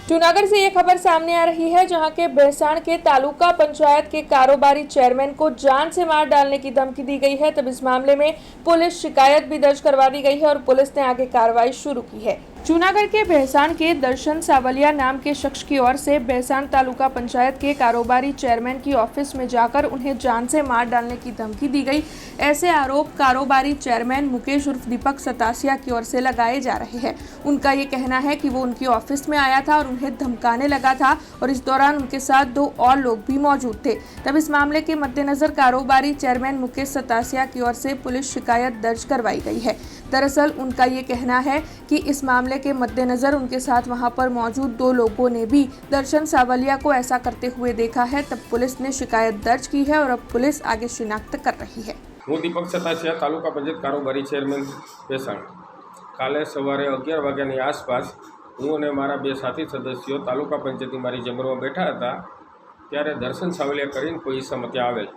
जूनागढ़ से ये खबर सामने आ रही है, जहां के भैंसाण के तालुका पंचायत के कारोबारी चेयरमैन को जान से मार डालने की धमकी दी गई है। तब इस मामले में पुलिस शिकायत भी दर्ज करवा दी गई है और पुलिस ने आगे कार्रवाई शुरू की है। जूनागढ़ के भैंसाण के दर्शन सावलिया नाम के शख्स की ओर से भैंसाण तालुका पंचायत के कारोबारी चेयरमैन की ऑफिस में जाकर उन्हें जान से मार डालने की धमकी दी गई। ऐसे आरोप कारोबारी चेयरमैन मुकेश उर्फ दीपक सतासिया की ओर से लगाए जा रहे हैं। उनका ये कहना है कि वो उनकी ऑफिस में आया था और उन्हें धमकाने लगा था और इस दौरान उनके साथ 2 और लोग भी मौजूद थे। तब इस मामले के मद्देनजर कारोबारी चेयरमैन मुकेश सतासिया की ओर से पुलिस शिकायत दर्ज करवाई गई है। दरअसल उनका ये कहना है कि इस मामले के मद्देनजर उनके साथ वहां पर मौजूद 2 लोगों ने भी दर्शन सावलिया को ऐसा करते हुए देखा है। तब पुलिस ने शिकायत दर्ज की है और अब पुलिस आगे शिनाख्त कर रही है। હું દીપક સતાસિયા તાલુકા પંચાયત કારોબારી ચેરમેન ભેંસાણ કાલે સવારે 11 વાગ્યાની આસપાસ હું અને મારા 2 સાથી સદસ્યો તાલુકા પંચાયતની મારી ચેમ્બરમાં બેઠા હતા ત્યારે દર્શન સાવલિયા કરીને કોઈ ઈસમ ત્યાં આવેલ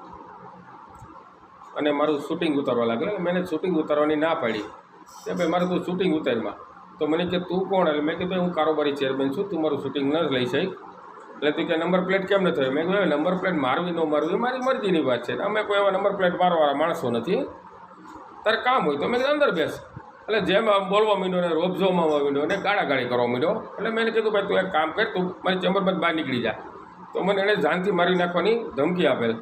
અને મારું શૂટિંગ ઉતારવા લાગેલ। મેં શૂટિંગ ઉતારવાની ના પાડી કે ભાઈ મારે તું શૂટિંગ ઉતારમાં તો મને કે તું કોણ? એટલે મેં કીધું ભાઈ હું કારોબારી ચેરમેન છું, તું મારું શૂટિંગ ન લઈ શક। એટલે તું કે નંબર પ્લેટ કેમ ન થયો? મેં કહ્યું નંબર પ્લેટ મારવી ન મારવી મારી મરજીની વાત છે, અમે કોઈ એવા નંબર પ્લેટ મારવાવાળા માણસો નથી, તારે કામ હોય તો મેં કીધું અંદર બેસ। એટલે જેમ બોલવા માંડ્યો ને રોબઝોમાં માંડ્યો ને ગાળાગાળી કરવા માંડ્યો। એટલે મેં કીધું ભાઈ તું એક કામ કર, તું મારી ચેમ્બરમાં બહાર નીકળી જા। તો મને એણે જાનથી મારી નાખવાની ધમકી આપેલ।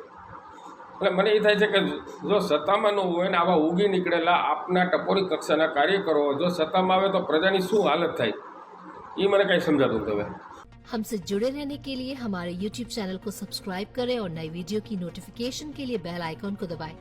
એટલે મને એ થાય છે કે જો સત્તામાં ન હોય ને આવા ઉગી નીકળેલા આપના ટપોરી કક્ષાના કાર્યકરો જો સત્તામાં આવે તો પ્રજાની શું હાલત થાય એ મને કંઈ સમજાતું નથી। હવે हमसे जुड़े रहने के लिए हमारे YouTube चैनल को सब्सक्राइब करें और नई वीडियो की नोटिफिकेशन के लिए बेल आइकॉन को दबाएं।